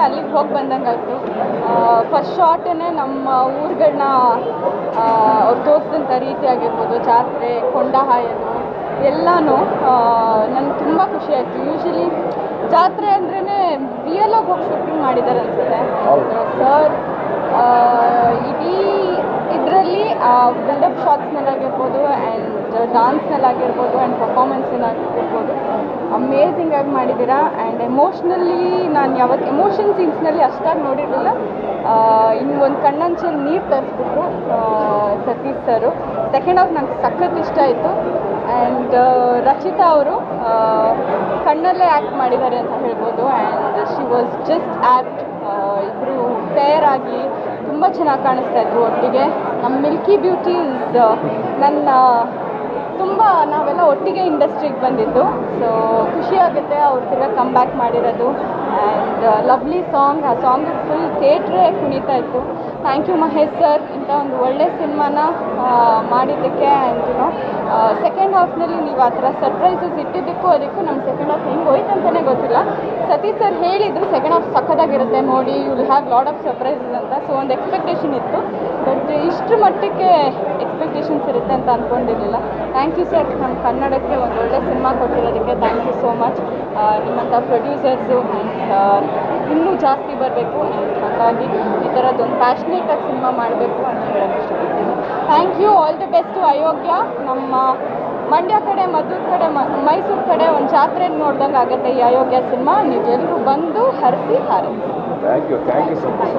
ಅಲ್ಲಿಗೆ ಹೋಗಿ ಬಂದಂಗಾಯಿತು. ಫಸ್ಟ್ ಶಾರ್ಟೇ ನಮ್ಮ ಊರುಗಳನ್ನ ಅವ್ರು ತೋರಿಸಿದಂಥ ರೀತಿ ಆಗಿರ್ಬೋದು, ಜಾತ್ರೆ, ಕೊಂಡ ಹಾಯೋದು ಎಲ್ಲನೂ ನನಗೆ ತುಂಬ ಖುಷಿ ಆಯಿತು. ಯೂಶಲಿ ಜಾತ್ರೆ ಅಂದ್ರೇ ರಿಯಲಾಗಿ ಹೋಗಿ ಶೂಟಿಂಗ್ ಮಾಡಿದ್ದಾರೆ ಅನಿಸುತ್ತೆ ಸರ್. ಇಡೀ ಇದರಲ್ಲಿ ಬಿಲ್ಡಪ್ ಶಾಟ್ಸ್ನಲ್ಲಾಗಿರ್ಬೋದು ಆ್ಯಂಡ್ ಡಾನ್ಸ್ನಲ್ಲಾಗಿರ್ಬೋದು ಆ್ಯಂಡ್ ಪರ್ಫಾರ್ಮೆನ್ಸಿನಾಗಿರ್ಬೋದು ಅಮೇಝಿಂಗಾಗಿ ಮಾಡಿದ್ದೀರಾ. ಆ್ಯಂಡ್ ಎಮೋಷ್ನಲಿ ನಾನು ಯಾವತ್ತು ಎಮೋಷನ್ ಸೀನ್ಸ್ನಲ್ಲಿ ಅಷ್ಟಾಗಿ ನೋಡಿರಲಿಲ್ಲ. ಇನ್ನು ಒಂದು ಕಣ್ಣಂಚಲ್ಲಿ ನೀರು ತರಿಸ್ಬಿಟ್ರು ಸತೀಶ್ ಸರು. ಸೆಕೆಂಡ್ ಹಾಫ್ ನಂಗೆ ಸಖತ್ ಇಷ್ಟ ಆಯಿತು. ಆ್ಯಂಡ್ ರಚಿತಾ ಅವರು ಕಣ್ಣಲ್ಲೇ ಆ್ಯಕ್ಟ್ ಮಾಡಿದ್ದಾರೆ ಅಂತ ಹೇಳ್ಬೋದು. And she was just act. ಇಬ್ಬರು ಪೇರ್ ಆಗಿ ತುಂಬ ಚೆನ್ನಾಗಿ ಕಾಣಿಸ್ತಾ ಇದ್ರು ಒಟ್ಟಿಗೆ. ನಮ್ಮ ಮಿಲ್ಕಿ ಬ್ಯೂಟಿ ನನ್ನ ತುಂಬ ನಾವೆಲ್ಲ ಒಟ್ಟಿಗೆ ಇಂಡಸ್ಟ್ರಿಗೆ ಬಂದಿದ್ದು. ಸೊ ಖುಷಿಯಾಗುತ್ತೆ ಅವ್ರು ತಿರ್ಗಾ ಕಮ್ ಬ್ಯಾಕ್ ಮಾಡಿರೋದು. ಆ್ಯಂಡ್ ಲವ್ಲಿ ಸಾಂಗ್, ಆ ಸಾಂಗ್ ಫುಲ್ ಥಿಯೇಟ್ರೇ ಕುಣಿತಾ ಇತ್ತು. ಥ್ಯಾಂಕ್ ಯು ಮಹೇಶ್ ಸರ್, ಇಂಥ ಒಂದು ಒಳ್ಳೆ ಸಿನಿಮಾನ ಮಾಡಿದ್ದಕ್ಕೆ. ಆ್ಯಂಡ್ ಸೆಕೆಂಡ್ ಹಾಫ್ನಲ್ಲಿ ನೀವು ಆ ಥರ ಸರ್ಪ್ರೈಸಸ್ ಇಟ್ಟಿದ್ದಕ್ಕೂ ಅದಕ್ಕೂ ನಮ್ಮ ಸೆಕೆಂಡ್ ಹಾಫ್ ಹೆಂಗೆ ಹೋಯ್ತು ಅಂತಲೇ ಗೊತ್ತಿಲ್ಲ. ಸತೀಶ್ ಸರ್ ಹೇಳಿದರು ಸೆಕೆಂಡ್ ಹಾಫ್ ಸಖತ್ತಾಗಿರುತ್ತೆ ನೋಡಿ, you will have lot of surprises ಅಂತ. ಸೊ ಒಂದು ಎಕ್ಸ್ಪೆಕ್ಟೇಷನ್ ಇತ್ತು, ಬಟ್ ಇಷ್ಟರ ಮಟ್ಟಕ್ಕೆ ಎಕ್ಸ್ಪೆಕ್ಟೇಷನ್ಸ್ ಇರುತ್ತೆ ಅಂತ ಅಂದ್ಕೊಂಡಿರಲಿಲ್ಲ. ಥ್ಯಾಂಕ್ ಯು ಸರ್, ನಮ್ಮ ಕನ್ನಡಕ್ಕೆ ಒಂದು ಒಳ್ಳೆ ಸಿನಿಮಾ ಕೊಟ್ಟಿರೋದಕ್ಕೆ ಥ್ಯಾಂಕ್ ಯು ಸೋ ಮಚ್. ನಿಮ್ಮಂಥ ಪ್ರೊಡ್ಯೂಸರ್ಸು ಇನ್ನೂ ಜಾಸ್ತಿ ಬರಬೇಕು. ಹಾಗಾಗಿ ಈ ಥರದ್ದೊಂದು ಪ್ಯಾಷನೇಟಾಗಿ ಸಿನಿಮಾ ಮಾಡಬೇಕು ಅಂತ ಹೇಳೋಕ್ಕೆ ಇಷ್ಟಪಡ್ತೀನಿ. Thank you. All the best to Ayogya. ನಮ್ಮ ಮಂಡ್ಯ ಕಡೆ, ಮದ್ದೂರು ಕಡೆ, ಮೈಸೂರು ಕಡೆ ಒಂದು ಜಾತ್ರೆ ನೋಡ್ದಂಗೆ ಆಗುತ್ತೆ ಈ ಅಯೋಗ್ಯ ಸಿನಿಮಾ. ನೀವು ಎಲ್ಲರೂ ಬಂದು ಹರಿಸಿ ಹಾರಿಸಿ. Thank you so much.